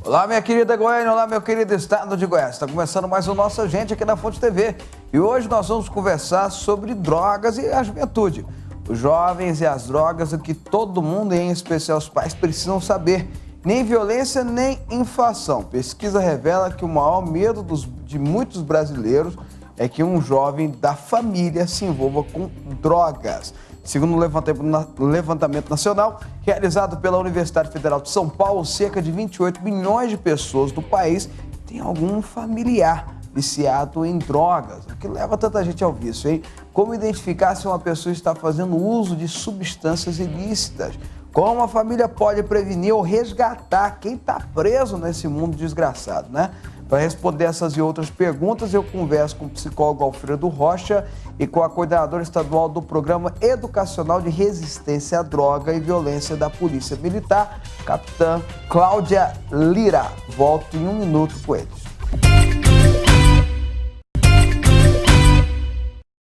Olá, minha querida Goiânia, olá, meu querido estado de Goiás. Está começando mais o Nossa Gente aqui na Fonte TV. E hoje nós vamos conversar sobre drogas e a juventude. Os jovens e as drogas, o que todo mundo, em especial os pais, precisam saber. Nem violência, nem inflação. Pesquisa revela que o maior medo de muitos brasileiros é que um jovem da família se envolva com drogas. Segundo o levantamento nacional, realizado pela Universidade Federal de São Paulo, cerca de 28 milhões de pessoas do país têm algum familiar viciado em drogas. O que leva tanta gente ao vício, hein? Como identificar se uma pessoa está fazendo uso de substâncias ilícitas? Como a família pode prevenir ou resgatar quem está preso nesse mundo desgraçado, né? Para responder essas e outras perguntas, eu converso com o psicólogo Alfredo Rocha e com a coordenadora estadual do Programa Educacional de Resistência à Droga e Violência da Polícia Militar, capitã Cláudia Lira. Volto em um minuto com eles.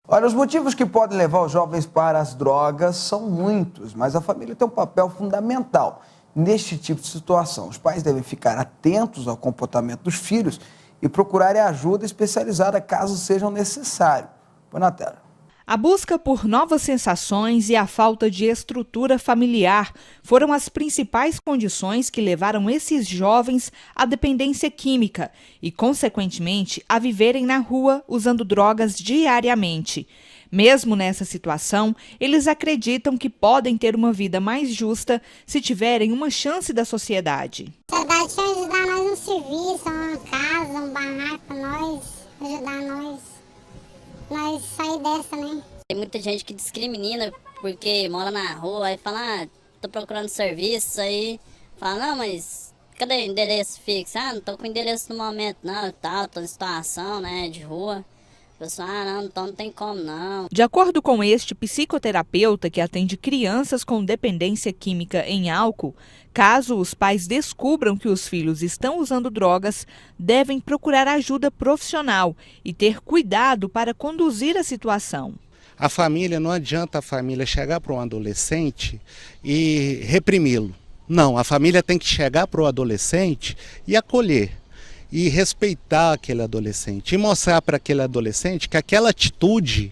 Olha, os motivos que podem levar os jovens para as drogas são muitos, mas a família tem um papel fundamental neste tipo de situação. Os pais devem ficar atentos ao comportamento dos filhos e procurarem ajuda especializada caso seja necessário. Põe na tela. A busca por novas sensações e a falta de estrutura familiar foram as principais condições que levaram esses jovens à dependência química e, consequentemente, a viverem na rua usando drogas diariamente. Mesmo nessa situação, eles acreditam que podem ter uma vida mais justa se tiverem uma chance da sociedade. A sociedade tinha que ajudar nós no serviço, uma casa, um barraco, ajudar nós sair dessa, né? Tem muita gente que discrimina porque mora na rua, aí fala, tô procurando serviço, aí fala, não, mas cadê o endereço fixo? Não tô com endereço no momento não, tal, tô em situação, né, de rua. Pessoal, não, então não tem como não. De acordo com este psicoterapeuta que atende crianças com dependência química em álcool, caso os pais descubram que os filhos estão usando drogas, devem procurar ajuda profissional e ter cuidado para conduzir a situação. A família, não adianta a família chegar para um adolescente e reprimi-lo. Não, a família tem que chegar para o adolescente e acolher. E respeitar aquele adolescente e mostrar para aquele adolescente que aquela atitude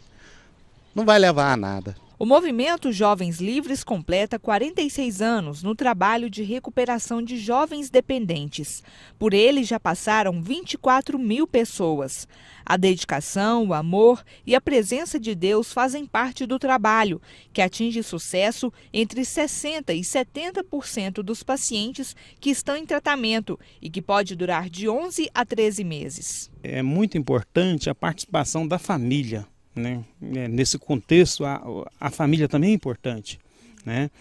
não vai levar a nada. O movimento Jovens Livres completa 46 anos no trabalho de recuperação de jovens dependentes. Por ele já passaram 24 mil pessoas. A dedicação, o amor e a presença de Deus fazem parte do trabalho, que atinge sucesso entre 60% e 70% dos pacientes que estão em tratamento e que pode durar de 11 a 13 meses. É muito importante a participação da família. Né? Nesse contexto, a família também é importante. Né?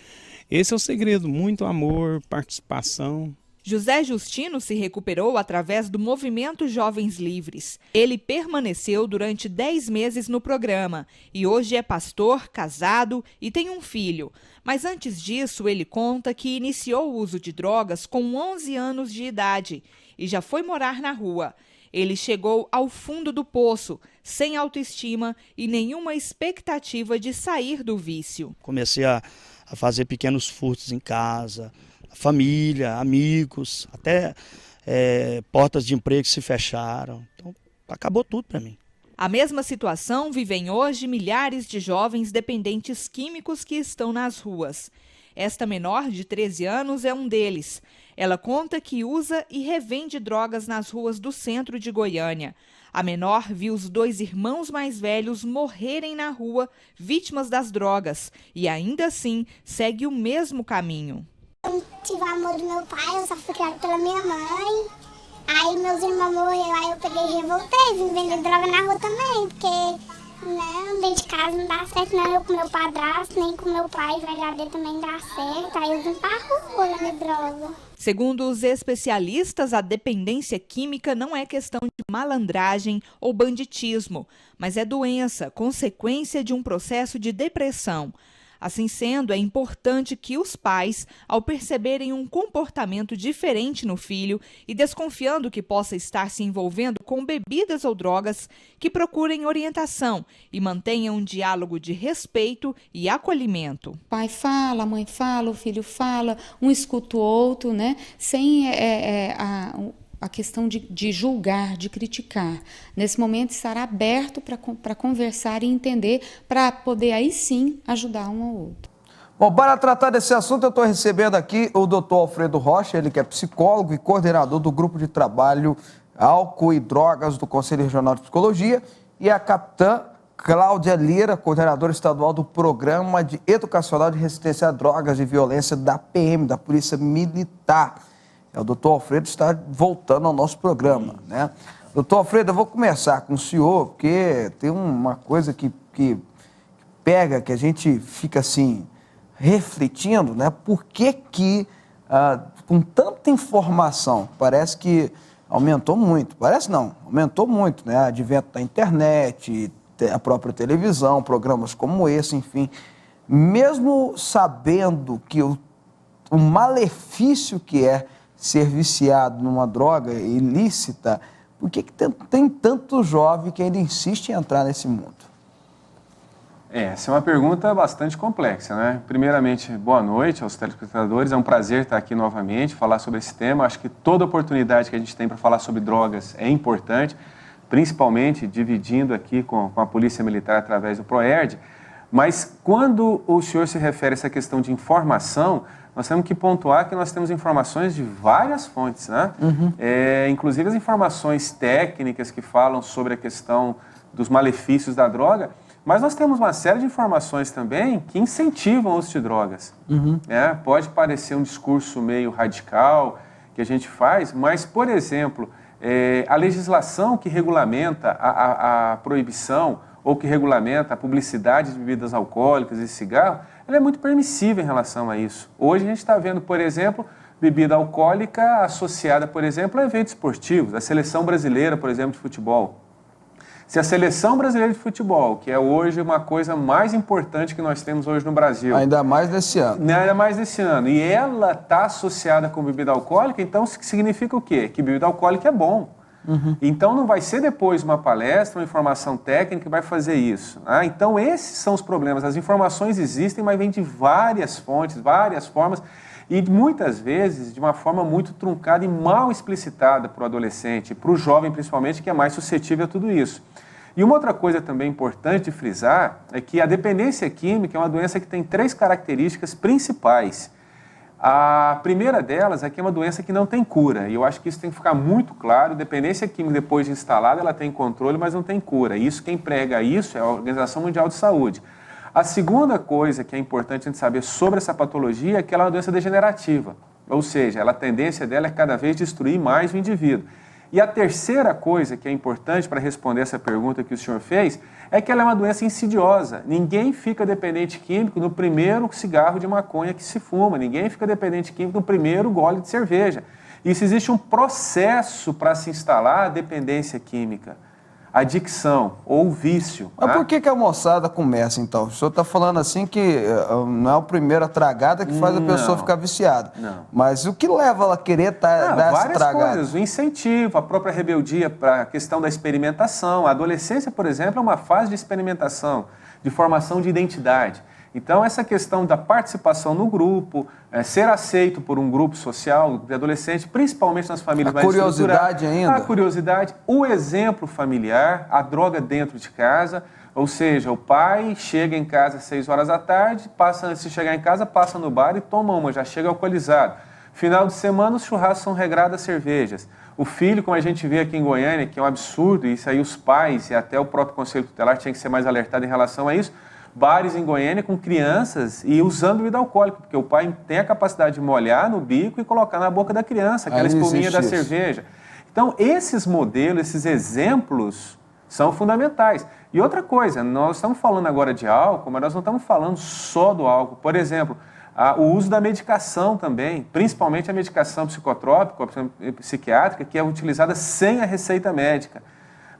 Esse é o segredo, muito amor, participação. José Justino se recuperou através do movimento Jovens Livres. Ele permaneceu durante 10 meses no programa e hoje é pastor, casado e tem um filho. Mas antes disso, ele conta que iniciou o uso de drogas com 11 anos de idade e já foi morar na rua. Ele chegou ao fundo do poço, sem autoestima e nenhuma expectativa de sair do vício. Comecei a fazer pequenos furtos em casa, família, amigos, até portas de emprego se fecharam. Então, acabou tudo para mim. A mesma situação vivem hoje milhares de jovens dependentes químicos que estão nas ruas. Esta menor, de 13 anos, é um deles. Ela conta que usa e revende drogas nas ruas do centro de Goiânia. A menor viu os 2 irmãos mais velhos morrerem na rua, vítimas das drogas, e ainda assim segue o mesmo caminho. Eu tive o amor do meu pai, eu só fui criada pela minha mãe. Aí meus irmãos morreram, aí eu peguei e revoltei, vim vender droga na rua também, porque Não, dentro de casa não dá certo, não. Eu com meu padrasto, nem com meu pai verdadeiro também dá certo. Aí eu vim pra rua de droga. Segundo os especialistas, a dependência química não é questão de malandragem ou banditismo, mas é doença, consequência de um processo de depressão. Assim sendo, é importante que os pais, ao perceberem um comportamento diferente no filho e desconfiando que possa estar se envolvendo com bebidas ou drogas, que procurem orientação e mantenham um diálogo de respeito e acolhimento. O pai fala, a mãe fala, o filho fala, um escuta o outro, né? Sem a questão de julgar, de criticar. Nesse momento, estará aberto para conversar e entender, para poder aí sim ajudar um ao outro. Bom, para tratar desse assunto, eu estou recebendo aqui o Dr. Alfredo Rocha, ele que é psicólogo e coordenador do Grupo de Trabalho Álcool e Drogas do Conselho Regional de Psicologia, e a capitã Cláudia Lira, coordenadora estadual do Programa Educacional de Resistência a Drogas e Violência da PM, da Polícia Militar. O doutor Alfredo está voltando ao nosso programa, né? Doutor Alfredo, eu vou começar com o senhor, porque tem uma coisa que pega, que a gente fica assim, refletindo, né? Por que com tanta informação, parece que aumentou muito, parece não, aumentou muito, né? Advento da internet, a própria televisão, programas como esse, enfim. Mesmo sabendo que o malefício que é ser viciado numa droga ilícita, por que tem tanto jovem que ainda insiste em entrar nesse mundo? Essa é uma pergunta bastante complexa, né? Primeiramente, boa noite aos telespectadores, é um prazer estar aqui novamente, falar sobre esse tema. Acho que toda oportunidade que a gente tem para falar sobre drogas é importante, principalmente dividindo aqui com a Polícia Militar através do PROERD. Mas quando o senhor se refere a essa questão de informação, nós temos que pontuar que nós temos informações de várias fontes, né? Inclusive as informações técnicas que falam sobre a questão dos malefícios da droga, mas nós temos uma série de informações também que incentivam o uso de drogas. Pode parecer um discurso meio radical que a gente faz, mas, por exemplo, a legislação que regulamenta a proibição ou que regulamenta a publicidade de bebidas alcoólicas e cigarro, ela é muito permissiva em relação a isso. Hoje a gente está vendo, por exemplo, bebida alcoólica associada, por exemplo, a eventos esportivos, a seleção brasileira, por exemplo, de futebol. Se a seleção brasileira de futebol, que é hoje uma coisa mais importante que nós temos hoje no Brasil... Ainda mais nesse ano. Ainda mais nesse ano. E ela está associada com bebida alcoólica, então significa o quê? Que bebida alcoólica é bom. Então não vai ser depois uma palestra, uma informação técnica que vai fazer isso. Então esses são os problemas. As informações existem, mas vêm de várias fontes, várias formas, e muitas vezes de uma forma muito truncada e mal explicitada para o adolescente, para o jovem principalmente, que é mais suscetível a tudo isso. E uma outra coisa também importante de frisar é que a dependência química é uma doença que tem 3 características principais. A primeira delas é que é uma doença que não tem cura, e eu acho que isso tem que ficar muito claro. Dependência química, depois de instalada, ela tem controle, mas não tem cura. Isso, quem prega isso é a Organização Mundial de Saúde. A segunda coisa que é importante a gente saber sobre essa patologia é que ela é uma doença degenerativa, ou seja, a tendência dela é cada vez destruir mais o indivíduo. E a terceira coisa que é importante para responder essa pergunta que o senhor fez é que ela é uma doença insidiosa. Ninguém fica dependente químico no primeiro cigarro de maconha que se fuma, ninguém fica dependente químico no primeiro gole de cerveja. Isso existe um processo para se instalar a dependência química, adicção ou vício. Mas por que a moçada começa, então? O senhor está falando assim que não é a primeira tragada que faz a pessoa ficar viciada. Não. Mas o que leva ela a querer dar essa tragada? Várias coisas. O incentivo, a própria rebeldia para a questão da experimentação. A adolescência, por exemplo, é uma fase de experimentação, de formação de identidade. Então, essa questão da participação no grupo, ser aceito por um grupo social de adolescente, principalmente nas famílias mais estruturadas. A curiosidade ainda. A curiosidade, o exemplo familiar, a droga dentro de casa, ou seja, o pai chega em casa às 6 horas da tarde, antes de chegar em casa, passa no bar e toma uma, já chega alcoolizado. Final de semana, os churrascos são regradas cervejas. O filho, como a gente vê aqui em Goiânia, que é um absurdo, e isso aí os pais e até o próprio Conselho Tutelar tinha que ser mais alertado em relação a isso, bares em Goiânia com crianças e usando bebida alcoólica, porque o pai tem a capacidade de molhar no bico e colocar na boca da criança, aquela espuminha da cerveja. Então, esses modelos, esses exemplos são fundamentais. E outra coisa, nós estamos falando agora de álcool, mas nós não estamos falando só do álcool. Por exemplo, o uso da medicação também, principalmente a medicação psicotrópica, psiquiátrica, que é utilizada sem a receita médica.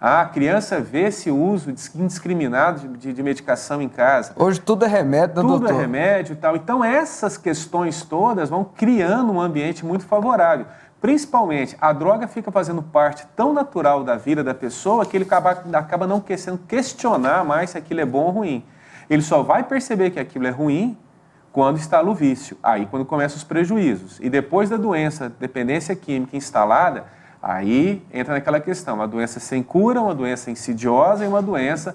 A criança vê esse uso indiscriminado de medicação em casa. Hoje tudo é remédio, né, doutor? Tudo é remédio e tal. Então essas questões todas vão criando um ambiente muito favorável. Principalmente, a droga fica fazendo parte tão natural da vida da pessoa que ele acaba não querendo questionar mais se aquilo é bom ou ruim. Ele só vai perceber que aquilo é ruim quando instala o vício. Aí quando começam os prejuízos. E depois da doença, dependência química instalada, aí entra naquela questão, uma doença sem cura, uma doença insidiosa e uma doença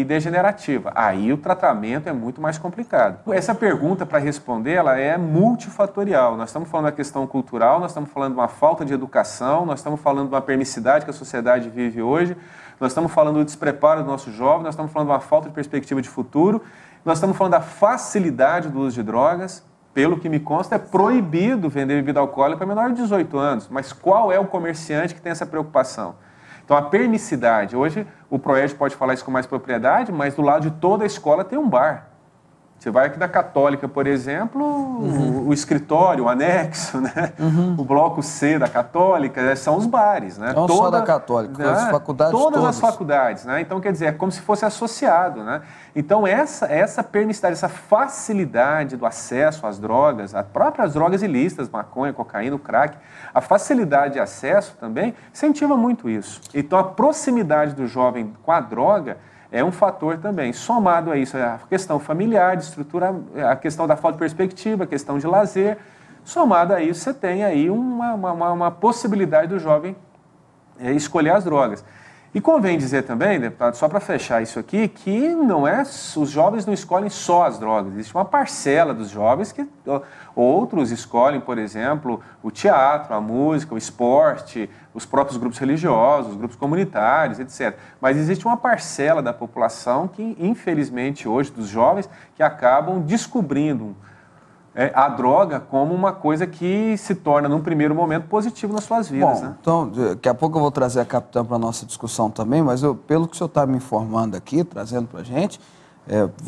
degenerativa. Aí o tratamento é muito mais complicado. Essa pergunta, para responder, ela é multifatorial. Nós estamos falando da questão cultural, nós estamos falando de uma falta de educação, nós estamos falando de uma permissividade que a sociedade vive hoje, nós estamos falando do despreparo do nosso jovem, nós estamos falando de uma falta de perspectiva de futuro, nós estamos falando da facilidade do uso de drogas. Pelo que me consta, é proibido vender bebida alcoólica para menor de 18 anos. Mas qual é o comerciante que tem essa preocupação? Então, a permissividade. Hoje, o Proerd pode falar isso com mais propriedade, mas do lado de toda a escola tem um bar. Você vai aqui da Católica, por exemplo, o escritório, o anexo, né? O bloco C da Católica, são os bares, né? Não só da Católica, né? as faculdades todas. Todas as faculdades, né? Então, quer dizer, é como se fosse associado, né? Então, essa permissividade, essa facilidade do acesso às drogas, as próprias drogas ilícitas, maconha, cocaína, crack, a facilidade de acesso também incentiva muito isso. Então, a proximidade do jovem com a droga é um fator também. Somado a isso, a questão familiar, de estrutura, a questão da falta de perspectiva, a questão de lazer. Somado a isso, você tem aí uma possibilidade do jovem escolher as drogas. E convém dizer também, deputado, só para fechar isso aqui, que os jovens não escolhem só as drogas. Existe uma parcela dos jovens que outros escolhem, por exemplo, o teatro, a música, o esporte, os próprios grupos religiosos, os grupos comunitários, etc. Mas existe uma parcela da população que, infelizmente, hoje, dos jovens, que acabam descobrindo a droga como uma coisa que se torna, num primeiro momento, positivo nas suas vidas. Bom, né? Então, daqui a pouco eu vou trazer a capitã para a nossa discussão também, mas pelo que o senhor está me informando aqui, trazendo para a gente,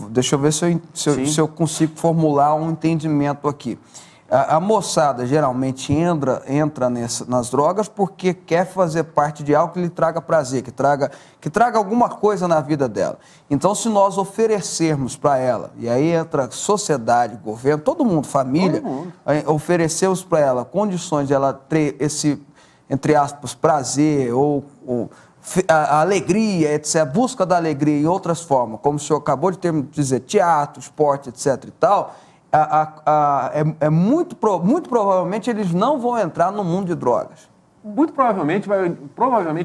deixa eu ver se eu consigo formular um entendimento aqui. A moçada geralmente entra nas drogas porque quer fazer parte de algo que lhe traga prazer, que traga alguma coisa na vida dela. Então, se nós oferecermos para ela, e aí entra sociedade, governo, todo mundo, família, oferecermos para ela condições de ela ter esse, entre aspas, prazer ou a alegria, etc., busca da alegria em outras formas, como o senhor acabou de dizer, teatro, esporte, etc. e tal, muito provavelmente eles não vão entrar no mundo de drogas. Muito provavelmente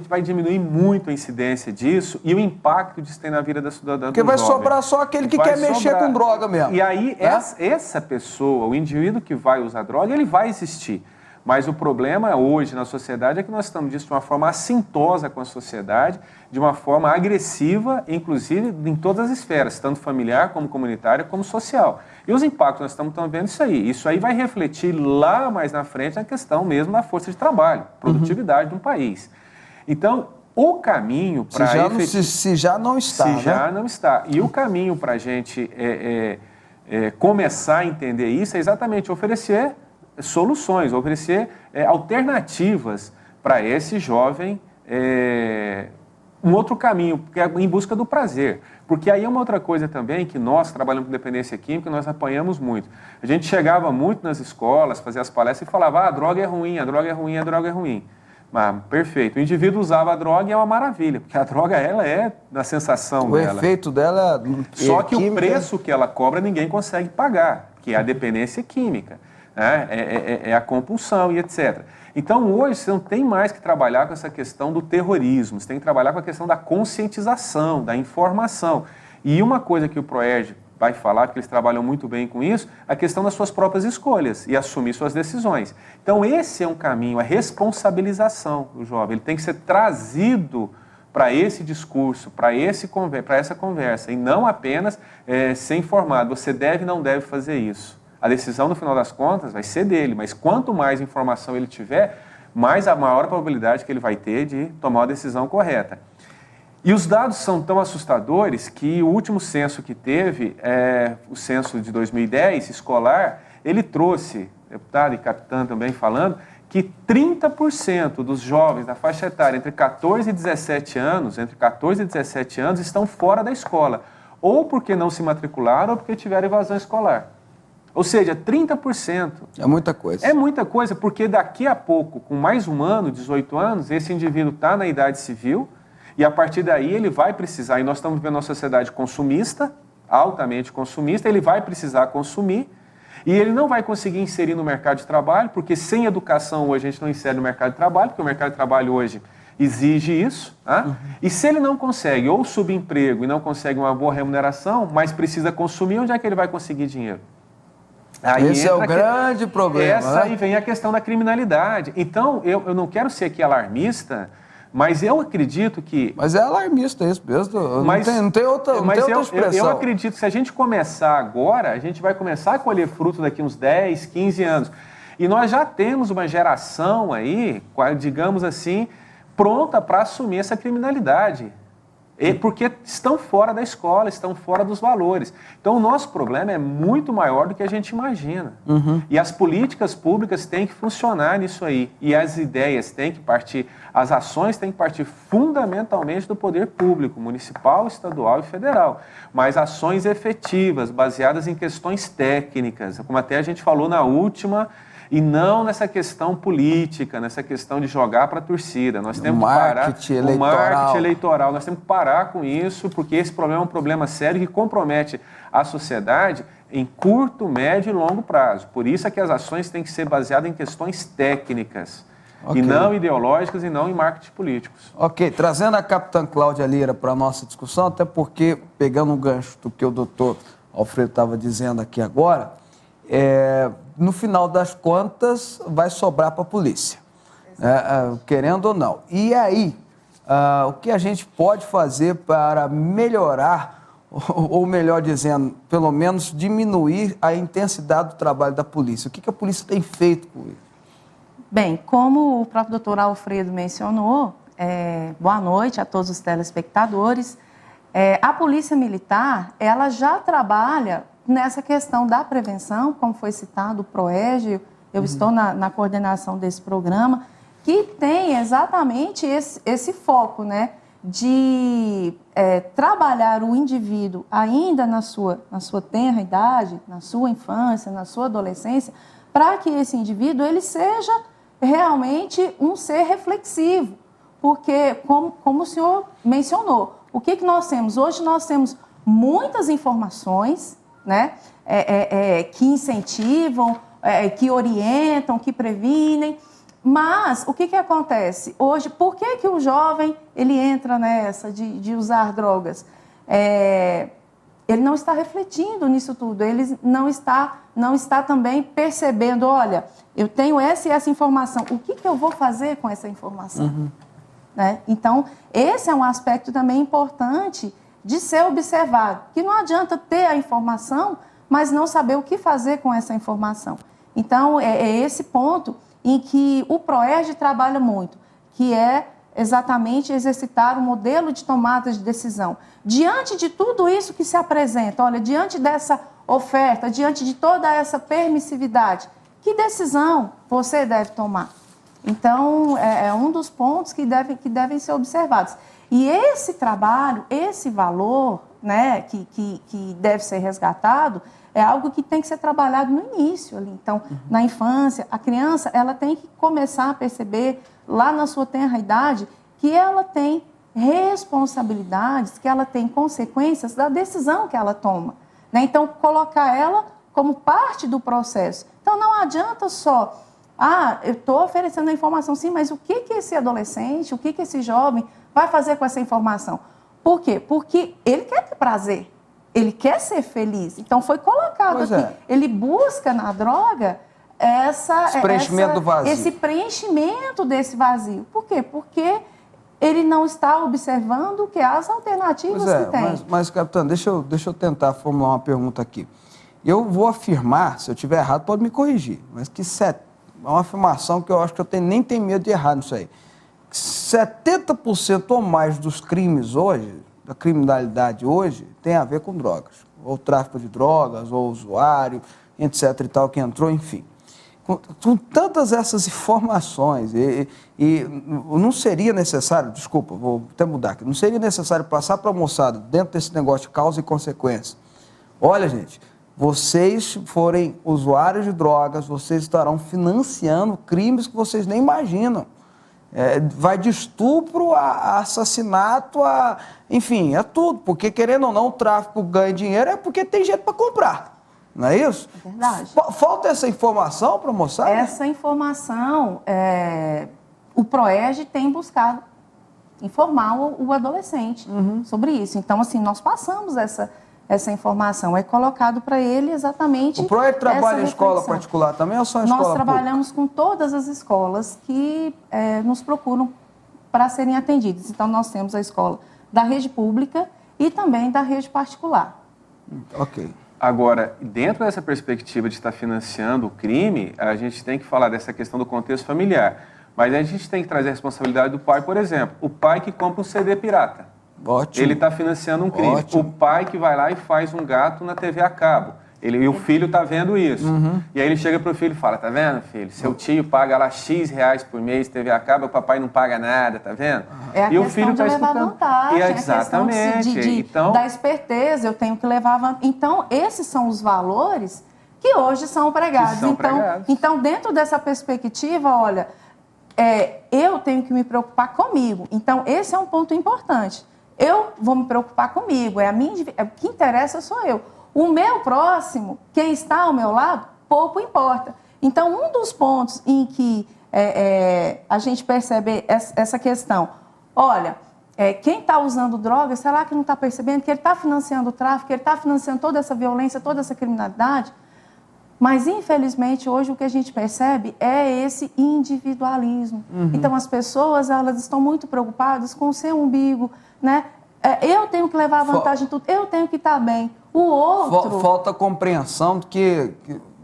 vai diminuir muito a incidência disso e o impacto disso tem na vida da Porque vai sobrar só aquele que quer mexer com droga mesmo. E aí, essa pessoa, o indivíduo que vai usar droga, ele vai existir. Mas o problema hoje na sociedade é que nós estamos disso de uma forma assintosa com a sociedade, de uma forma agressiva, inclusive em todas as esferas, tanto familiar, como comunitária, como social. E os impactos, nós estamos vendo isso aí. Isso aí vai refletir lá mais na frente na questão mesmo da força de trabalho, produtividade de um país. Então, o caminho para... Se já não está, Se já não está. E o caminho para a gente começar a entender isso é exatamente oferecer soluções, oferecer alternativas para esse jovem, um outro caminho, que é em busca do prazer. Porque aí é uma outra coisa também que nós, trabalhando com dependência química, nós apanhamos muito. A gente chegava muito nas escolas, fazia as palestras e falava, a droga é ruim, a droga é ruim, a droga é ruim. Mas, perfeito. O indivíduo usava a droga e é uma maravilha, porque a droga, ela é da sensação dela. O efeito dela... Só que o preço que ela cobra ninguém consegue pagar, que é a dependência química. É a compulsão e etc. Então, hoje, você não tem mais que trabalhar com essa questão do terrorismo, você tem que trabalhar com a questão da conscientização, da informação. E uma coisa que o Proerd vai falar, porque eles trabalham muito bem com isso, a questão das suas próprias escolhas e assumir suas decisões. Então, esse é um caminho, a responsabilização do jovem. Ele tem que ser trazido para esse discurso, para essa conversa, e não apenas ser informado, você deve e não deve fazer isso. A decisão, no final das contas, vai ser dele, mas quanto mais informação ele tiver, mais a maior probabilidade que ele vai ter de tomar a decisão correta. E os dados são tão assustadores que o último censo que teve, o censo de 2010, escolar, ele trouxe, deputado e capitã também falando, que 30% dos jovens da faixa etária entre 14 e 17 anos, estão fora da escola, ou porque não se matricularam ou porque tiveram evasão escolar. Ou seja, 30%. É muita coisa. É muita coisa, porque daqui a pouco, com mais um ano, 18 anos, esse indivíduo está na idade civil e a partir daí ele vai precisar, e nós estamos vivendo uma sociedade consumista, altamente consumista, ele vai precisar consumir e ele não vai conseguir inserir no mercado de trabalho, porque sem educação hoje a gente não insere no mercado de trabalho, porque o mercado de trabalho hoje exige isso. Tá? E se ele não consegue ou subemprego e não consegue uma boa remuneração, mas precisa consumir, onde é que ele vai conseguir dinheiro? Aí esse é o grande problema. Essa aí vem a questão da criminalidade. Então, eu não quero ser aqui alarmista, mas eu acredito que... Mas é alarmista isso mesmo, não tem outra expressão. Eu acredito que se a gente começar agora, a gente vai começar a colher fruto daqui uns 10, 15 anos. E nós já temos uma geração aí, digamos assim, pronta para assumir essa criminalidade. Porque estão fora da escola, estão fora dos valores. Então, o nosso problema é muito maior do que a gente imagina. E as políticas públicas têm que funcionar nisso aí. E as ideias têm que partir, as ações têm que partir fundamentalmente do poder público, municipal, estadual e federal. Mas ações efetivas, baseadas em questões técnicas, como até a gente falou na última... E não nessa questão política, nessa questão de jogar para a torcida. Nós temos que parar o marketing eleitoral. Nós temos que parar com isso, porque esse problema é um problema sério que compromete a sociedade em curto, médio e longo prazo. Por isso é que as ações têm que ser baseadas em questões técnicas, e não ideológicas e não em marketing políticos. Ok, trazendo a capitã Cláudia Lira para a nossa discussão, até porque, pegando um gancho do que o doutor Alfredo estava dizendo aqui agora, no final das contas, vai sobrar para a polícia, querendo ou não. E aí, o que a gente pode fazer para melhorar, ou melhor dizendo, pelo menos diminuir a intensidade do trabalho da polícia? O que a polícia tem feito com isso? Bem, como o próprio doutor Alfredo mencionou, boa noite a todos os telespectadores, a Polícia Militar, ela já trabalha nessa questão da prevenção, como foi citado, o PROERG, eu estou na coordenação desse programa, que tem exatamente esse foco, né, de trabalhar o indivíduo ainda na sua tenra idade, na sua infância, na sua adolescência, para que esse indivíduo ele seja realmente um ser reflexivo, porque, como o senhor mencionou, o que nós temos? Hoje nós temos muitas informações, né, que incentivam, que orientam, que previnem, mas o que acontece? Hoje, por que o jovem ele entra nessa de usar drogas? Ele não está refletindo nisso tudo, ele não está também percebendo, olha, eu tenho essa e essa informação, o que eu vou fazer com essa informação? Né? Então, esse é um aspecto também importante de ser observado, que não adianta ter a informação, mas não saber o que fazer com essa informação. Então, é esse ponto em que o PROERG trabalha muito, que é exatamente exercitar o modelo de tomada de decisão. Diante de tudo isso que se apresenta, olha, diante dessa oferta, diante de toda essa permissividade, que decisão você deve tomar? Então, é um dos pontos que devem ser observados. E esse trabalho, esse valor, né, que deve ser resgatado, é algo que tem que ser trabalhado no início ali. Então, na infância, a criança ela tem que começar a perceber, lá na sua tenra idade, que ela tem responsabilidades, que ela tem consequências da decisão que ela toma. Né? Então, colocar ela como parte do processo. Então, não adianta só, eu estou oferecendo a informação, sim, mas o que esse adolescente, o que esse jovem vai fazer com essa informação? Por quê? Porque ele quer ter prazer, ele quer ser feliz. Então, foi colocado aqui. Ele busca na droga esse preenchimento desse vazio. Por quê? Porque ele não está observando as alternativas que tem. Mas, capitão, deixa eu tentar formular uma pergunta aqui. Eu vou afirmar, se eu estiver errado, pode me corrigir, mas que é uma afirmação que eu acho que eu nem tenho medo de errar nisso aí. 70% ou mais dos crimes hoje, da criminalidade hoje, tem a ver com drogas. Ou tráfico de drogas, ou usuário, etc. e tal, que entrou, enfim. Com tantas essas informações, e não seria necessário, desculpa, vou até mudar aqui, não seria necessário passar para a moçada, dentro desse negócio de causa e consequência. Olha, gente, vocês forem usuários de drogas, vocês estarão financiando crimes que vocês nem imaginam. Vai de estupro a assassinato, enfim, é tudo. Porque, querendo ou não, o tráfico ganha dinheiro é porque tem gente para comprar. Não é isso? É verdade. Falta essa informação para a moçada? Essa informação, o PROERJ tem buscado informar o adolescente sobre isso. Então, assim, nós passamos essa informação. É colocado para ele exatamente. O PROERJ trabalha em escola particular também ou só em escola pública? Nós trabalhamos com todas as escolas que nos procuram para serem atendidas. Então, nós temos a escola da rede pública e também da rede particular. Ok. Agora, dentro dessa perspectiva de estar financiando o crime, a gente tem que falar dessa questão do contexto familiar. Mas a gente tem que trazer a responsabilidade do pai, por exemplo. O pai que compra um CD pirata. Ótimo. Ele está financiando um crime. Ótimo. O pai que vai lá e faz um gato na TV a cabo. E o filho está vendo isso. E aí ele chega para o filho e fala, tá vendo, filho? Seu tio paga lá X reais por mês TV a cabo, o papai não paga nada, tá vendo? É a e questão o filho de levar vantagem, exatamente. Então, da esperteza, eu tenho que levar vantagem. Então, esses são os valores que hoje são pregados. Então, dentro dessa perspectiva, olha, eu tenho que me preocupar comigo. Então, esse é um ponto importante. Eu vou me preocupar comigo, o que interessa sou eu. O meu próximo, quem está ao meu lado, pouco importa. Então, um dos pontos em que a gente percebe essa questão, olha, quem está usando drogas, será que não está percebendo que ele está financiando o tráfico, que ele está financiando toda essa violência, toda essa criminalidade? Mas, infelizmente, hoje o que a gente percebe é esse individualismo. Então, as pessoas, elas estão muito preocupadas com o seu umbigo, né? Eu tenho que levar vantagem em tudo, eu tenho que estar bem. O outro... Falta compreensão de que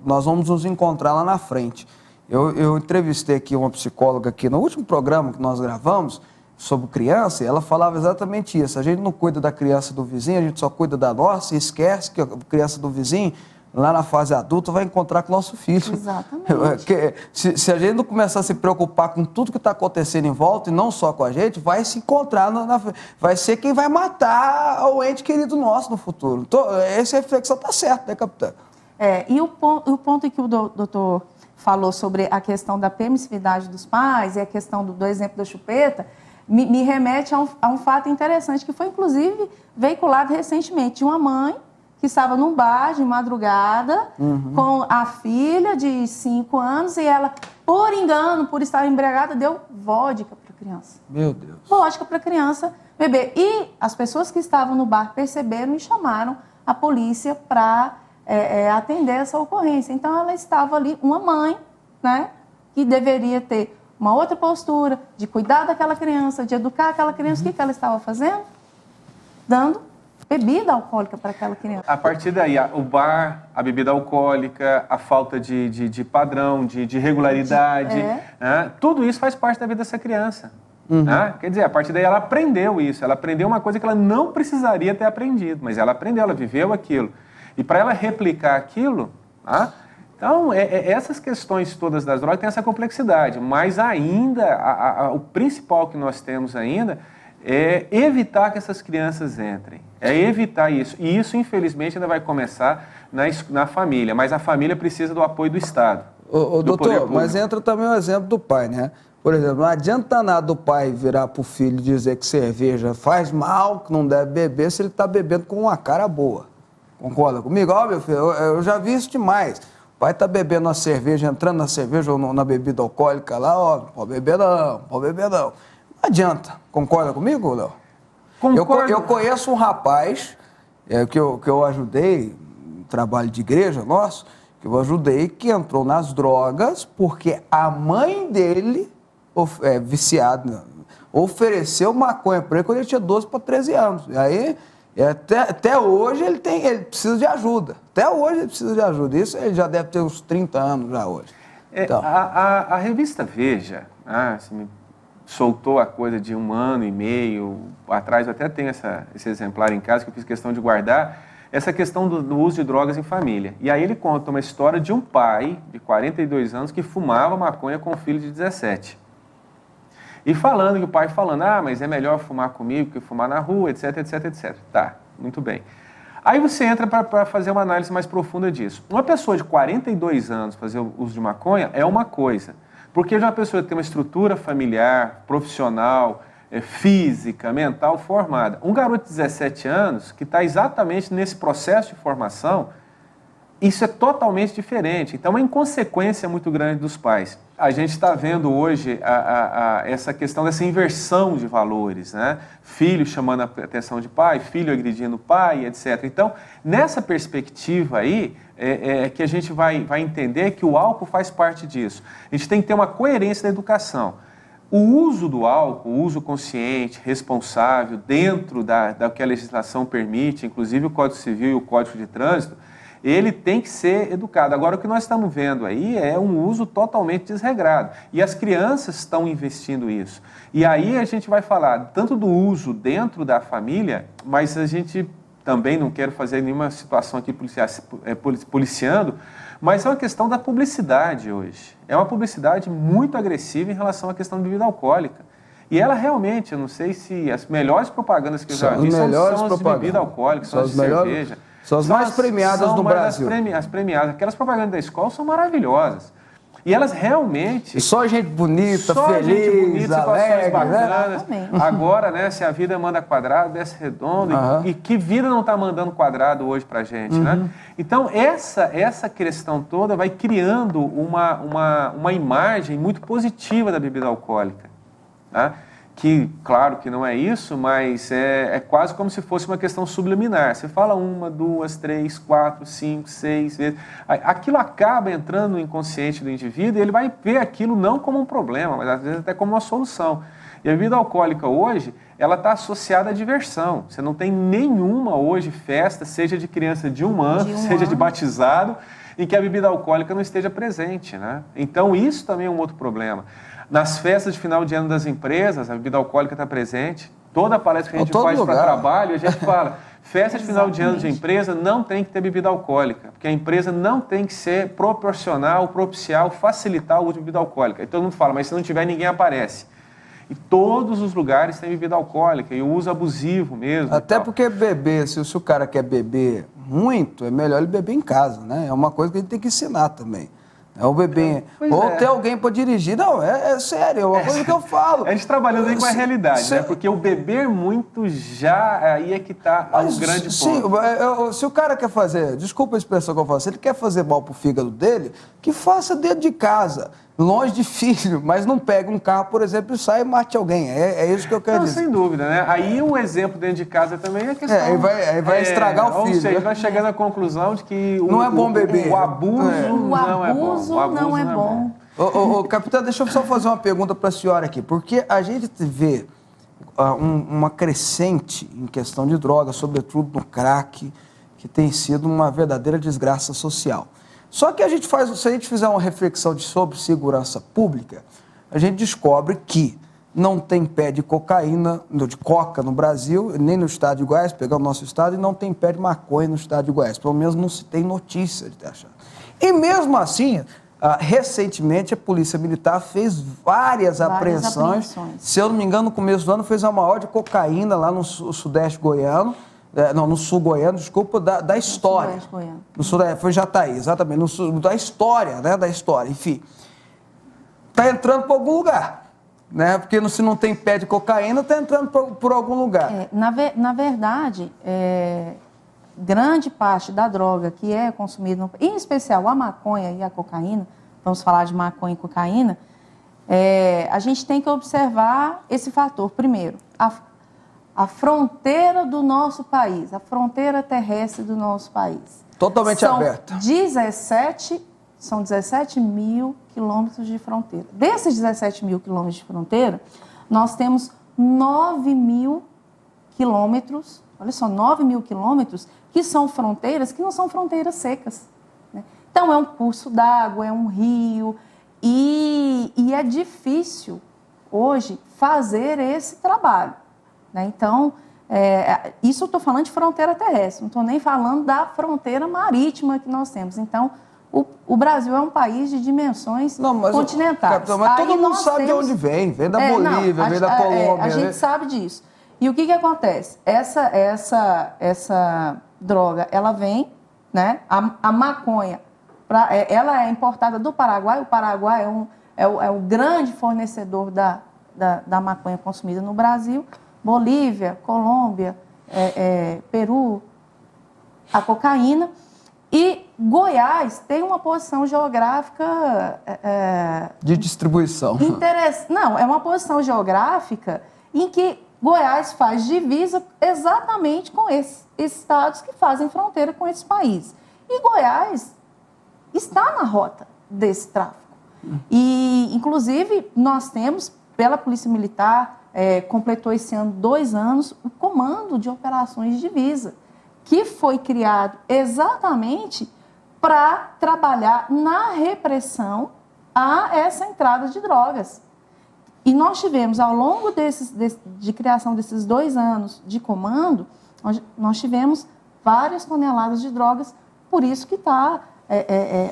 nós vamos nos encontrar lá na frente. Eu entrevistei aqui uma psicóloga aqui no último programa que nós gravamos sobre criança, e ela falava exatamente isso. A gente não cuida da criança do vizinho, a gente só cuida da nossa e esquece que a criança do vizinho, lá na fase adulta, vai encontrar com o nosso filho. Exatamente. Se a gente não começar a se preocupar com tudo que está acontecendo em volta, e não só com a gente, vai se encontrar, vai ser quem vai matar o ente querido nosso no futuro. Então, essa reflexão está certa, né, capitão? E o ponto em que o doutor falou sobre a questão da permissividade dos pais e a questão do exemplo da chupeta, me remete a um fato interessante, que foi, inclusive, veiculado recentemente, de uma mãe que estava num bar de madrugada com a filha de 5 anos e ela, por engano, por estar embriagada, deu vodka para a criança. Meu Deus. Vodka para a criança beber. E as pessoas que estavam no bar perceberam e chamaram a polícia para atender essa ocorrência. Então, ela estava ali, uma mãe, né, que deveria ter uma outra postura, de cuidar daquela criança, de educar aquela criança. O que ela estava fazendo? Dando bebida alcoólica para aquela criança. A partir daí, o bar, a bebida alcoólica, a falta de padrão, de regularidade, né? Tudo isso faz parte da vida dessa criança. Né? Quer dizer, a partir daí ela aprendeu isso, ela aprendeu uma coisa que ela não precisaria ter aprendido, mas ela aprendeu, ela viveu aquilo. E para ela replicar aquilo, né? Então, essas questões todas das drogas têm essa complexidade, mas ainda, o principal que nós temos ainda é evitar que essas crianças entrem. É evitar isso. E isso, infelizmente, ainda vai começar na família. Mas a família precisa do apoio do Estado. Doutor, mas entra também o exemplo do pai, né? Por exemplo, não adianta nada do pai virar para o filho e dizer que cerveja faz mal, que não deve beber, se ele está bebendo com uma cara boa. Concorda comigo? Ó, meu filho, eu já vi isso demais. O pai está bebendo uma cerveja, entrando na cerveja ou na bebida alcoólica lá, ó, pode beber não, pode beber não. Não adianta. Concorda comigo, Léo? Concordo. Eu conheço um rapaz que eu ajudei, um trabalho de igreja nosso, que eu ajudei, que entrou nas drogas porque a mãe dele, viciada, ofereceu maconha para ele quando ele tinha 12 para 13 anos. E aí, até hoje, ele precisa de ajuda. Até hoje ele precisa de ajuda. Isso ele já deve ter uns 30 anos já hoje. Então. A revista Veja, se me soltou a coisa de 1 ano e meio atrás, eu até tenho esse exemplar em casa que eu fiz questão de guardar, essa questão do uso de drogas em família. E aí ele conta uma história de um pai de 42 anos que fumava maconha com um filho de 17. E falando, que o pai falando, mas é melhor fumar comigo que fumar na rua, etc, etc, etc. Tá, muito bem. Aí você entra para fazer uma análise mais profunda disso. Uma pessoa de 42 anos fazer o uso de maconha é uma coisa. Porque de uma pessoa que tem uma estrutura familiar, profissional, física, mental formada. Um garoto de 17 anos que está exatamente nesse processo de formação, isso é totalmente diferente. Então, é uma inconsequência muito grande dos pais. A gente está vendo hoje essa questão dessa inversão de valores, né? Filho chamando a atenção de pai, filho agredindo pai, etc. Então, nessa perspectiva aí, é que a gente vai entender que o álcool faz parte disso. A gente tem que ter uma coerência da educação. O uso do álcool, o uso consciente, responsável, dentro da que a legislação permite, inclusive o Código Civil e o Código de Trânsito, ele tem que ser educado. Agora, o que nós estamos vendo aí é um uso totalmente desregrado. E as crianças estão investindo isso. E aí a gente vai falar tanto do uso dentro da família, mas a gente também não quero fazer nenhuma situação aqui policiando, mas é uma questão da publicidade hoje. É uma publicidade muito agressiva em relação à questão da bebida alcoólica. E ela realmente, eu não sei se as melhores propagandas que eu já vi são as de bebida alcoólica, são as de cerveja. São as mais premiadas no Brasil. As premiadas. Aquelas propagandas da escola são maravilhosas. E elas realmente... E só gente bonita, feliz, alegre, bacanas. Né? Agora, né, se a vida manda quadrado, desce redondo. E que vida não está mandando quadrado hoje pra gente, né? Então, essa questão toda vai criando uma imagem muito positiva da bebida alcoólica, tá? Que, claro que não é isso, mas é quase como se fosse uma questão subliminar. Você fala 1, 2, 3, 4, 5, 6 vezes. Aquilo acaba entrando no inconsciente do indivíduo e ele vai ver aquilo não como um problema, mas às vezes até como uma solução. E a bebida alcoólica hoje, ela está associada à diversão. Você não tem nenhuma hoje festa, seja de criança de 1 ano, seja de batizado, em que a bebida alcoólica não esteja presente, né? Então isso também é um outro problema. Nas festas de final de ano das empresas, a bebida alcoólica está presente. Toda palestra que a gente faz para trabalho, a gente fala, festa de final de ano de empresa não tem que ter bebida alcoólica, porque a empresa não tem que ser proporcional, propiciar, facilitar o uso de bebida alcoólica. E todo mundo fala, mas se não tiver, ninguém aparece. E todos os lugares têm bebida alcoólica, e o uso abusivo mesmo. Até porque beber, se o cara quer beber muito, é melhor ele beber em casa, né? É uma coisa que a gente tem que ensinar também. É o bebê. Ou ter alguém para dirigir. Não, é sério, é uma coisa que eu falo. A gente trabalhando aí com a realidade, né? Porque o beber muito já, aí é que está o grande ponto. Se o cara quer fazer, desculpa a expressão que eu falo, se ele quer fazer mal pro fígado dele, que faça dentro de casa, longe de filho, mas não pegue um carro, por exemplo, e saia e mate alguém. É isso que eu quero dizer. Sem dúvida, né? Aí um exemplo dentro de casa também é a questão... Aí vai estragar o filho. Ou seja, ele vai chegar na conclusão de que não é bom beber. O abuso não é bom. O abuso não é bom. Capitão, deixa eu só fazer uma pergunta para a senhora aqui, porque a gente vê uma crescente em questão de drogas, sobretudo no crack, que tem sido uma verdadeira desgraça social. Só que se a gente fizer uma reflexão sobre segurança pública, a gente descobre que não tem pé de cocaína, de coca no Brasil, nem no estado de Goiás, pegar o nosso estado, e não tem pé de maconha no estado de Goiás. Pelo menos não se tem notícia de ter achado. E mesmo assim, recentemente a Polícia Militar fez várias apreensões. Se eu não me engano, no começo do ano fez a maior de cocaína lá no sudeste goiano. No sul goiano, desculpa, da história. No sul foi Jataí, exatamente. Da história, né? Da história, enfim. Está entrando por algum lugar, né? Porque se não tem pé de cocaína, está entrando por algum lugar. Na verdade, grande parte da droga que é consumida, em especial a maconha e a cocaína, vamos falar de maconha e cocaína, a gente tem que observar esse fator. Primeiro, a fronteira do nosso país, a fronteira terrestre do nosso país. Totalmente aberta. São 17 mil quilômetros de fronteira. Desses 17 mil quilômetros de fronteira, nós temos 9 mil quilômetros, olha só, 9 mil quilômetros que são fronteiras que não são fronteiras secas, né? Então, é um curso d'água, é um rio, e é difícil hoje, fazer esse trabalho, né? Então, isso eu estou falando de fronteira terrestre, não estou nem falando da fronteira marítima que nós temos. Então, o Brasil é um país de dimensões continentais. Capitão, mas todo mundo sabe de onde vem da Bolívia, vem da Colômbia. A gente sabe disso. E o que acontece? Essa droga, ela vem, né? A maconha, ela é importada do Paraguai. O Paraguai é o grande fornecedor da maconha consumida no Brasil. Bolívia, Colômbia, Peru, a cocaína. E Goiás tem uma posição geográfica... de distribuição. Não, é uma posição geográfica em que Goiás faz divisa exatamente com esses estados que fazem fronteira com esses países. E Goiás está na rota desse tráfico. E, inclusive, nós temos, pela Polícia Militar, completou esse ano 2 anos, o Comando de Operações de Divisa, que foi criado exatamente para trabalhar na repressão a essa entrada de drogas. E nós tivemos, ao longo de criação desses 2 anos de comando, nós tivemos várias toneladas de drogas, por isso que está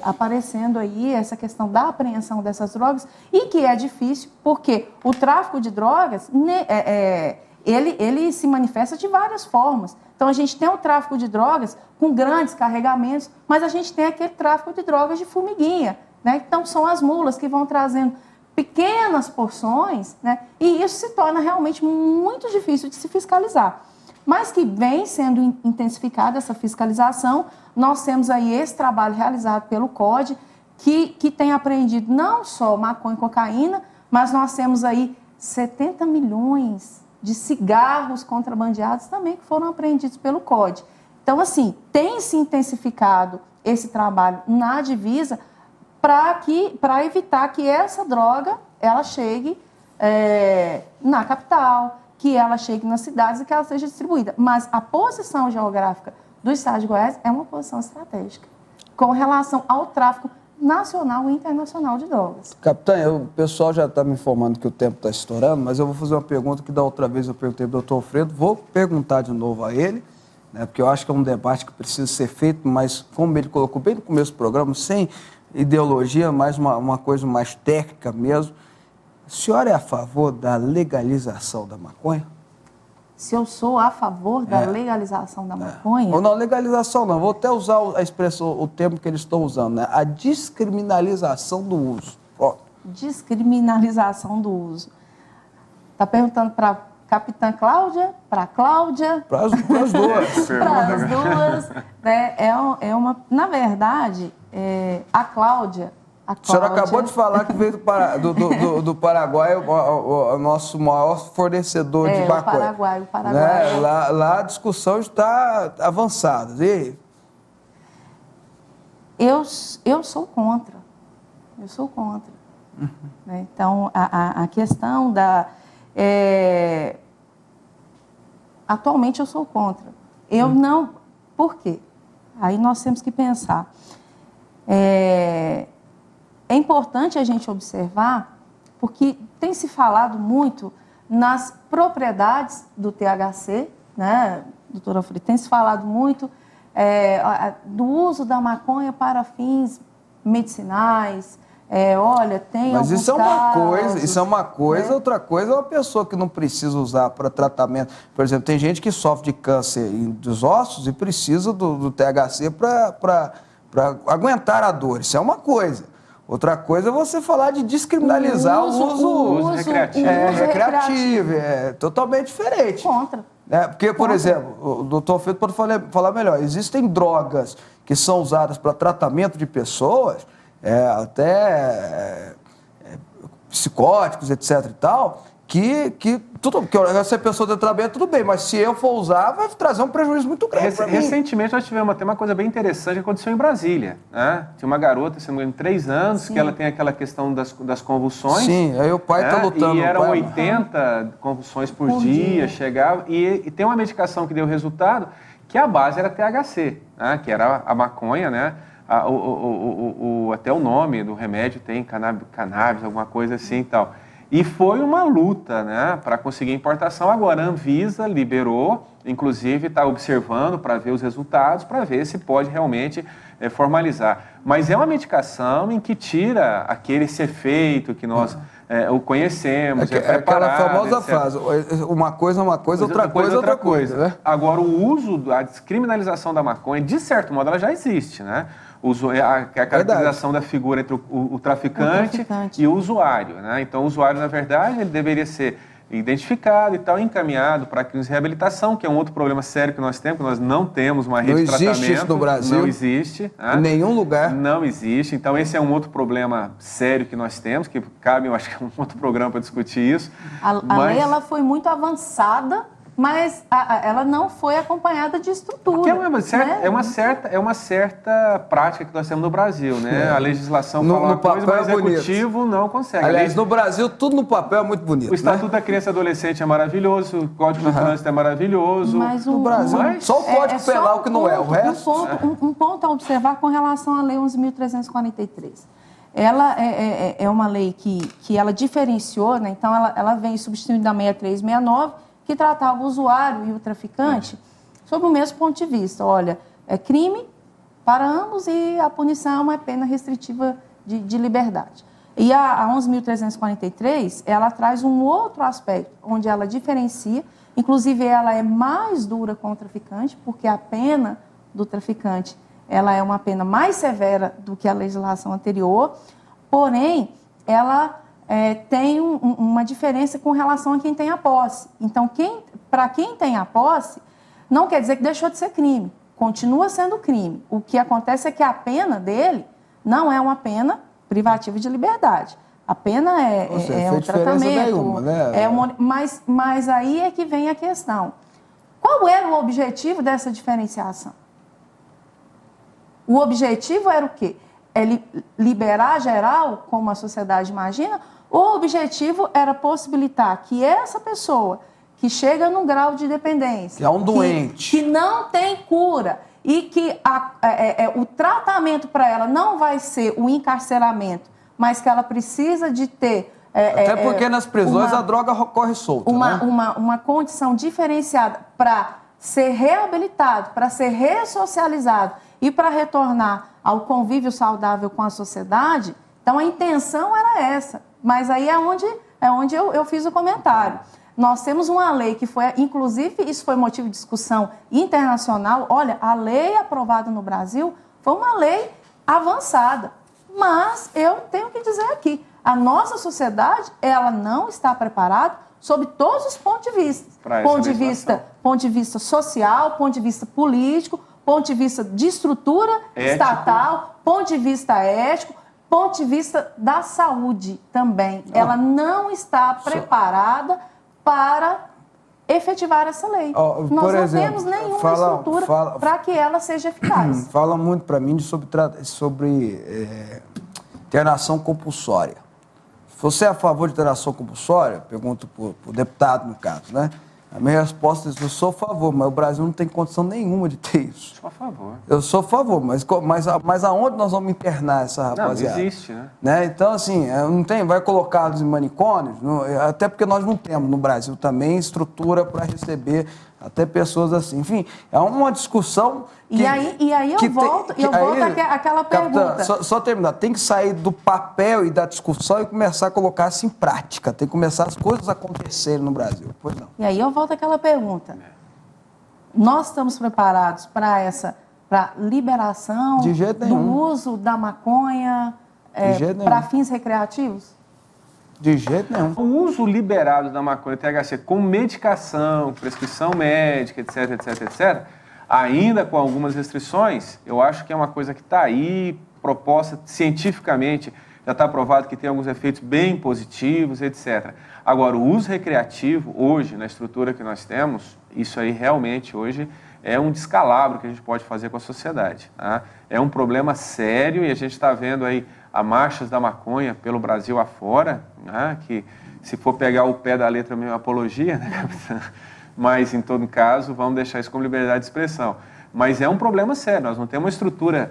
aparecendo aí essa questão da apreensão dessas drogas, e que é difícil, porque o tráfico de drogas, ele se manifesta de várias formas. Então, a gente tem o tráfico de drogas com grandes carregamentos, mas a gente tem aquele tráfico de drogas de formiguinha, né? Então, são as mulas que vão trazendo pequenas porções, né? E isso se torna realmente muito difícil de se fiscalizar. Mas que vem sendo intensificada essa fiscalização. Nós temos aí esse trabalho realizado pelo CODE, que tem apreendido não só maconha e cocaína, mas nós temos aí 70 milhões de cigarros contrabandeados também que foram apreendidos pelo CODE. Então, assim, tem se intensificado esse trabalho na divisa para evitar que essa droga ela chegue na capital, que ela chegue nas cidades e que ela seja distribuída. Mas a posição geográfica do estado de Goiás é uma posição estratégica com relação ao tráfico nacional e internacional de drogas. Capitão, o pessoal já está me informando que o tempo está estourando, mas eu vou fazer uma pergunta que da outra vez eu perguntei para o doutor Alfredo, vou perguntar de novo a ele, né, porque eu acho que é um debate que precisa ser feito, mas como ele colocou bem no começo do programa, sem ideologia, mas uma coisa mais técnica mesmo. A senhora é a favor da legalização da maconha? Se eu sou a favor da legalização da maconha... Ou não, legalização não, vou até usar a expressão, o termo que eles estão usando, né? A descriminalização do uso. Pronto. Descriminalização do uso. Está perguntando para a capitã Cláudia, para a Cláudia... Para as duas. Para as duas. Né? Na verdade, a Cláudia... A senhora acabou de falar que veio do Paraguai, o nosso maior fornecedor de maconha. O Paraguai. Né? Lá a discussão está avançada. E eu sou contra. Eu sou contra. Né? Então, a questão da... atualmente eu sou contra. Eu não... Por quê? Aí nós temos que pensar. É importante a gente observar, porque tem se falado muito nas propriedades do THC, né, doutora Alfredo? Tem se falado muito do uso da maconha para fins medicinais. Olha, tem mas alguns isso é uma casos, coisa, isso é uma coisa, né? Outra coisa é uma pessoa que não precisa usar para tratamento. Por exemplo, tem gente que sofre de câncer dos ossos e precisa do THC para aguentar a dor. Isso é uma coisa. Outra coisa é você falar de descriminalizar o uso recreativo. Recreativo, é totalmente diferente. Contra. Porque, por exemplo, o doutor Alfredo pode falar melhor, existem drogas que são usadas para tratamento de pessoas, até psicóticos, etc. e tal, que essa pessoa tem tratamento, tudo bem, mas se eu for usar, vai trazer um prejuízo muito grande para mim. Recentemente nós tivemos até uma coisa bem interessante que aconteceu em Brasília. Né? Tinha uma garota, se não me engano, de 3 anos, Sim. que ela tem aquela questão das convulsões. Sim, aí o pai está lutando. E eram 80 convulsões por dia, chegava. E tem uma medicação que deu resultado, que a base era THC, né? Que era a maconha, né? Até o nome do remédio tem cannabis, alguma coisa assim e tal. E foi uma luta, né, para conseguir importação. Agora a Anvisa liberou, inclusive está observando para ver os resultados, para ver se pode realmente formalizar. Mas é uma medicação em que tira esse efeito que nós o conhecemos, aquela famosa etc. frase, uma coisa é uma coisa, outra coisa é outra coisa. Né? Agora, o uso, a descriminalização da maconha, de certo modo, ela já existe, né? A caracterização da figura entre o traficante e o usuário, né? Então, o usuário, na verdade, ele deveria ser identificado e tal, encaminhado para a clínica de reabilitação, que é um outro problema sério que nós temos, que nós não temos uma rede de tratamento. Não existe isso no Brasil. Não existe. Né? Em nenhum lugar. Não existe. Então, esse é um outro problema sério que nós temos, que cabe, eu acho que é um outro programa para discutir isso. A lei ela foi muito avançada, mas ela não foi acompanhada de estrutura. É uma certa prática que nós temos no Brasil, né? A legislação fala uma coisa, mas o executivo não consegue. Aliás, no Brasil, tudo no papel é muito bonito. O Estatuto da Criança e Adolescente é maravilhoso, o Código do Trânsito é maravilhoso. Mas no Brasil, só o Código Penal que não é, o resto... Um ponto a observar com relação à Lei 11.343. Ela é uma lei que ela diferenciou, né? Então ela vem substituindo da 6369, que tratava o usuário e o traficante sob o mesmo ponto de vista. Olha, é crime para ambos e a punição é pena restritiva de liberdade. E a 11.343, ela traz um outro aspecto, onde ela diferencia, inclusive ela é mais dura com o traficante, porque a pena do traficante ela é uma pena mais severa do que a legislação anterior, porém, ela... tem uma diferença com relação a quem tem a posse. Então, para quem tem a posse, não quer dizer que deixou de ser crime. Continua sendo crime. O que acontece é que a pena dele não é uma pena privativa de liberdade. A pena é um tratamento. Nenhuma, né? Mas aí é que vem a questão. Qual era o objetivo dessa diferenciação? O objetivo era o quê? É liberar geral, como a sociedade imagina? O objetivo era possibilitar que essa pessoa que chega num grau de dependência... Que é um doente. Que não tem cura e que o tratamento para ela não vai ser o encarceramento, mas que ela precisa de ter... Até porque nas prisões a droga corre solta. Uma condição diferenciada para ser reabilitado, para ser ressocializado e para retornar ao convívio saudável com a sociedade. Então, a intenção era essa. Mas aí é onde eu fiz o comentário. Nós temos uma lei que foi, inclusive, isso foi motivo de discussão internacional. Olha, a lei aprovada no Brasil foi uma lei avançada. Mas eu tenho que dizer aqui, a nossa sociedade, ela não está preparada sob todos os pontos de vista. Ponto de vista social, ponto de vista político, ponto de vista de estrutura estatal, ponto de vista ético, ponto de vista da saúde também. Ela não está preparada para efetivar essa lei. Nós não temos nenhuma estrutura para que ela seja eficaz. Fala muito para mim sobre internação compulsória. Se você é a favor de internação compulsória, pergunto para o deputado, no caso, né? A minha resposta é que eu sou a favor, mas o Brasil não tem condição nenhuma de ter isso. Sou a favor. Eu sou a favor, mas aonde nós vamos internar essa rapaziada? Não existe, né? Então, assim, não tem, vai colocá-los em manicômios, até porque nós não temos no Brasil também estrutura para receber até pessoas assim. Enfim, é uma discussão que... E aí eu volto àquela pergunta. Capitã, só terminar, tem que sair do papel e da discussão e começar a colocar isso em prática. Tem que começar as coisas a acontecerem no Brasil. Pois não. E aí eu volto àquela pergunta. Nós estamos preparados para liberação do uso da maconha para fins recreativos? De jeito nenhum. O uso liberado da maconha THC como medicação, prescrição médica, etc, etc, etc, ainda com algumas restrições, eu acho que é uma coisa que está aí, proposta cientificamente, já está provado que tem alguns efeitos bem positivos, etc. Agora, o uso recreativo, hoje, na estrutura que nós temos, isso aí realmente hoje é um descalabro que a gente pode fazer com a sociedade. Tá? É um problema sério e a gente está vendo aí a marchas da maconha pelo Brasil afora, né? Que se for pegar o pé da letra mesmo, apologia, né, capitã? Mas, em todo caso, vamos deixar isso como liberdade de expressão. Mas é um problema sério, nós não temos uma estrutura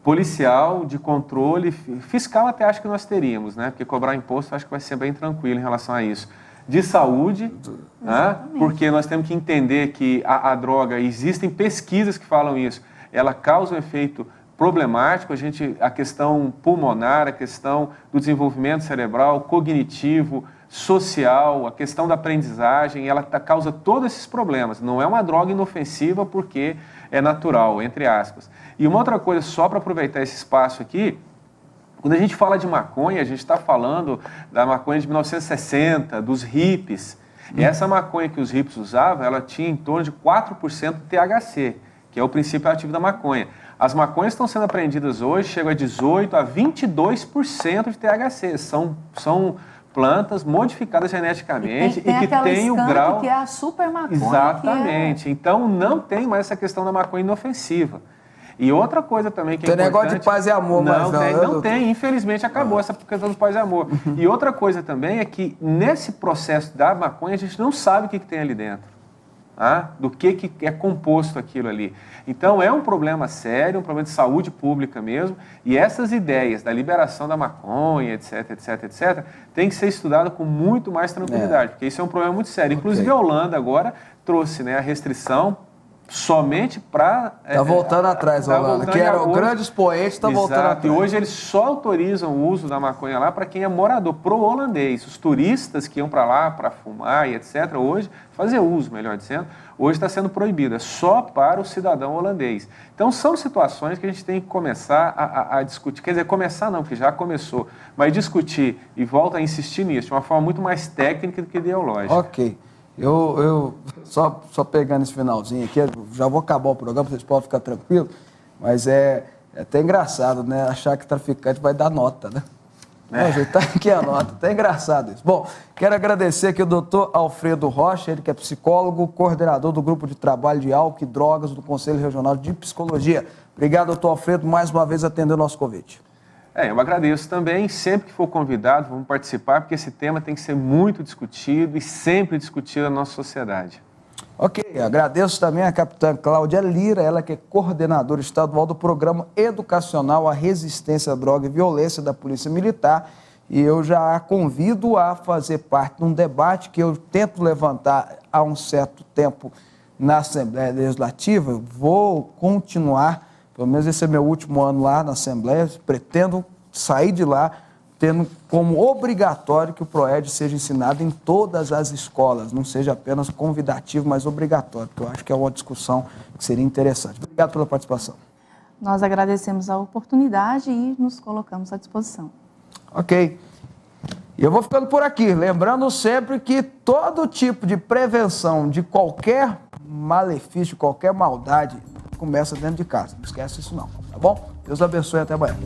policial, de controle, fiscal até acho que nós teríamos, né? Porque cobrar imposto acho que vai ser bem tranquilo em relação a isso. De saúde, né? Porque nós temos que entender que a droga, existem pesquisas que falam isso, ela causa um efeito problemático, a questão pulmonar, a questão do desenvolvimento cerebral, cognitivo, social, a questão da aprendizagem, ela causa todos esses problemas. Não é uma droga inofensiva porque é natural, entre aspas. E uma outra coisa, só para aproveitar esse espaço aqui, quando a gente fala de maconha, a gente está falando da maconha de 1960, dos hippies. E essa maconha que os hippies usavam, ela tinha em torno de 4% de THC, que é o princípio ativo da maconha. As maconhas estão sendo apreendidas hoje, chegam a 18% a 22% de THC. São plantas modificadas geneticamente e que tem o grau... que é a super maconha. Exatamente. Então, não tem mais essa questão da maconha inofensiva. E outra coisa também que é importante... Tem negócio de paz e amor, mas não tem. Infelizmente, acabou essa questão do paz e amor. E outra coisa também é que, nesse processo da maconha, a gente não sabe o que tem ali dentro. Do que é composto aquilo ali. Então, é um problema sério, um problema de saúde pública mesmo, e essas ideias da liberação da maconha, etc, etc, etc, tem que ser estudado com muito mais tranquilidade, porque isso é um problema muito sério. Inclusive, a Holanda agora trouxe, né, a restrição somente para... Está voltando atrás, Holanda, que era o grande expoente, está voltando atrás. E hoje eles só autorizam o uso da maconha lá para quem é morador, pro holandês. Os turistas que iam para lá para fumar e etc., hoje, fazer uso, melhor dizendo, hoje está sendo proibido, é só para o cidadão holandês. Então, são situações que a gente tem que começar a discutir, quer dizer, começar não, porque já começou, mas discutir e volta a insistir nisso, de uma forma muito mais técnica do que ideológica. Ok. Eu só pegando esse finalzinho aqui, já vou acabar o programa, vocês podem ficar tranquilos, mas é até engraçado, né? Achar que traficante vai dar nota, né? A gente tá aqui a nota, até engraçado isso. Bom, quero agradecer aqui o doutor Alfredo Rocha, ele que é psicólogo, coordenador do Grupo de Trabalho de Álcool e Drogas do Conselho Regional de Psicologia. Obrigado, doutor Alfredo, mais uma vez atendendo o nosso convite. Eu agradeço também, sempre que for convidado, vamos participar, porque esse tema tem que ser muito discutido e sempre discutido na nossa sociedade. Ok, agradeço também a capitã Cláudia Lira, ela que é coordenadora estadual do Programa Educacional à Resistência à Droga e Violência da Polícia Militar, e eu já a convido a fazer parte de um debate que eu tento levantar há um certo tempo na Assembleia Legislativa. Eu vou continuar, pelo menos esse é meu último ano lá na Assembleia, pretendo sair de lá tendo como obrigatório que o PROED seja ensinado em todas as escolas, não seja apenas convidativo, mas obrigatório, porque eu acho que é uma discussão que seria interessante. Obrigado pela participação. Nós agradecemos a oportunidade e nos colocamos à disposição. Ok. E eu vou ficando por aqui, lembrando sempre que todo tipo de prevenção de qualquer malefício, qualquer maldade, começa dentro de casa. Não esquece isso não, tá bom? Deus abençoe e até amanhã.